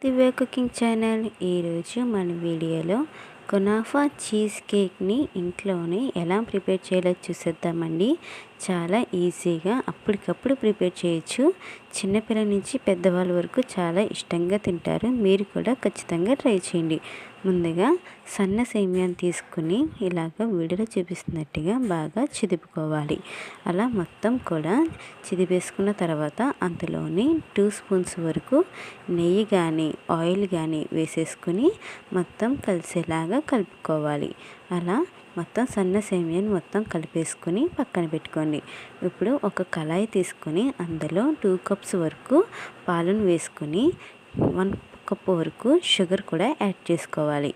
దివ్య cooking channel. ఈరోజు మన వీడియోలో కునాఫా చీజ్ కేక్ని ఇంట్లోనే ఎలా ప్రిపేర్ చేయాలో చూసేద్దామండి. చాలా ఈజీగా అప్పటికప్పుడు ప్రిపేర్ చేయొచ్చు. చిన్నపిల్లల నుంచి పెద్దవాళ్ళ వరకు చాలా ఇష్టంగా తింటారు. మీరు కూడా ఖచ్చితంగా ట్రై చేయండి. ముందుగా సన్న సేమియాని తీసుకుని ఇలాగ వీడియోలో చూపిస్తున్నట్టుగా బాగా చిదుపుకోవాలి. అలా మొత్తం కూడా చిదిపేసుకున్న తర్వాత అందులోని 2 స్పూన్స్ వరకు నెయ్యి కానీ ఆయిల్ కానీ వేసేసుకుని మొత్తం కలిసేలాగా కలుపుకోవాలి. అలా మొత్తం సన్న సేమియాని మొత్తం కలిపేసుకుని పక్కన పెట్టుకోండి. ఇప్పుడు ఒక కళాయి తీసుకుని అందులో 2 కప్స్ వరకు పాలను వేసుకుని 1 కప్ వరకు షుగర్ కూడా యాడ్ చేసుకోవాలి.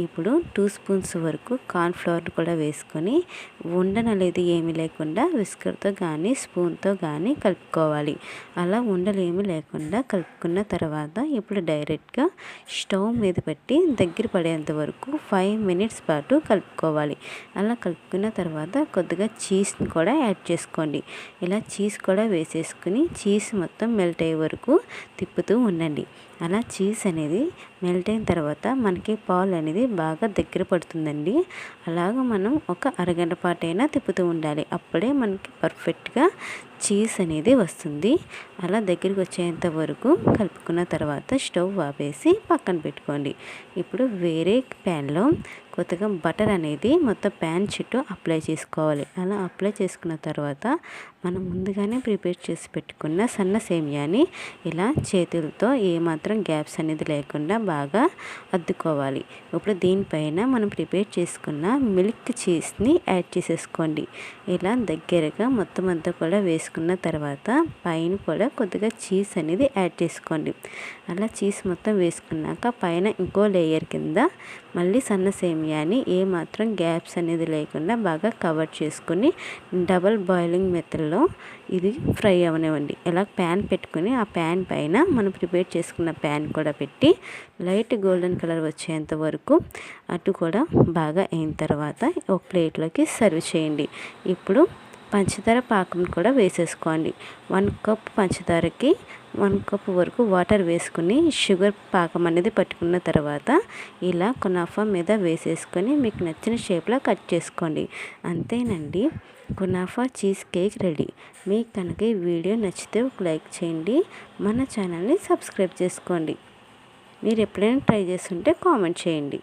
ఇప్పుడు 2 స్పూన్స్ వరకు కార్న్ఫ్లవర్ కూడా వేసుకొని ఉండనలేదు ఏమీ లేకుండా విస్కర్తో కానీ స్పూన్తో కానీ కలుపుకోవాలి. అలా ఉండలు ఏమీ లేకుండా కలుపుకున్న తర్వాత ఇప్పుడు డైరెక్ట్గా స్టవ్ మీద పెట్టి దగ్గర పడేంత వరకు 5 మినిట్స్ పాటు కలుపుకోవాలి. అలా కలుపుకున్న తర్వాత కొద్దిగా చీజ్ని కూడా యాడ్ చేసుకోండి. ఇలా చీజ్ కూడా వేసేసుకుని చీజ్ మొత్తం మెల్ట్ అయ్యే వరకు తిప్పుతూ ఉండండి. అలా చీజ్ అనేది మెల్ట్ అయిన తర్వాత మనకి పాలు అనేది బాగా దగ్గర పడుతుందండి. అలాగ మనం ఒక అరగంట పాటైనా తిప్పుతూ ఉండాలి. అప్పుడే మనకి పర్ఫెక్ట్గా చీజ్ అనేది వస్తుంది. అలా దగ్గరికి వచ్చేంత వరకు కలుపుకున్న తర్వాత స్టవ్ ఆపేసి పక్కన పెట్టుకోండి. ఇప్పుడు వేరే ప్యాన్లో కొద్దిగా బటర్ అనేది మొత్తం ప్యాన్ చుట్టూ అప్లై చేసుకోవాలి. అలా అప్లై చేసుకున్న తర్వాత మనం ముందుగానే ప్రిపేర్ చేసి పెట్టుకున్న సన్న సేమియాని ఇలా చేతులతో ఏమాత్రం గ్యాప్స్ అనేది లేకుండా బాగా అద్దుకోవాలి. ఇప్పుడు దీనిపైన మనం ప్రిపేర్ చేసుకున్న మిల్క్ చీజ్ని యాడ్ చేసేసుకోండి. ఇలా దగ్గరగా మొత్తం అంతా కూడా వేసుకున్న తర్వాత పైన కూడా కొద్దిగా చీజ్ అనేది యాడ్ చేసుకోండి. అలా చీజ్ మొత్తం వేసుకున్నాక పైన ఇంకో లేయర్ కింద మళ్ళీ సన్న సేమియాని ఏమాత్రం గ్యాప్స్ అనేది లేకుండా బాగా కవర్ చేసుకుని డబల్ బాయిలింగ్ మెథడ్లో ఇది ఫ్రై అవనివ్వండి. ఇలా ప్యాన్ పెట్టుకుని ఆ ప్యాన్ పైన మనం ప్రిపేర్ చేసుకున్న ప్యాన్ కూడా పెట్టి లైట్ గోల్డెన్ కలర్ వచ్చేంత వరకు అటు కూడా బాగా అయిన తర్వాత ఒక ప్లేట్లోకి సర్వ్ చేయండి. ఇప్పుడు పంచదార పాకం కూడా వేసేసుకోండి. 1 కప్ పంచదారకి 1 కప్ వరకు వాటర్ వేసుకుని షుగర్ పాకం అనేది పట్టుకున్న తర్వాత ఇలా కునాఫా మీద వేసేసుకొని మీకు నచ్చిన షేప్లో కట్ చేసుకోండి. అంతేనండి, కునాఫా చీజ్ కేక్ రెడీ. మీకు కనుక ఈ వీడియో నచ్చితే ఒక లైక్ చేయండి. మన ఛానల్ని సబ్స్క్రైబ్ చేసుకోండి. మీరు ఎప్పుడైనా ట్రై చేస్తుంటే కామెంట్ చేయండి.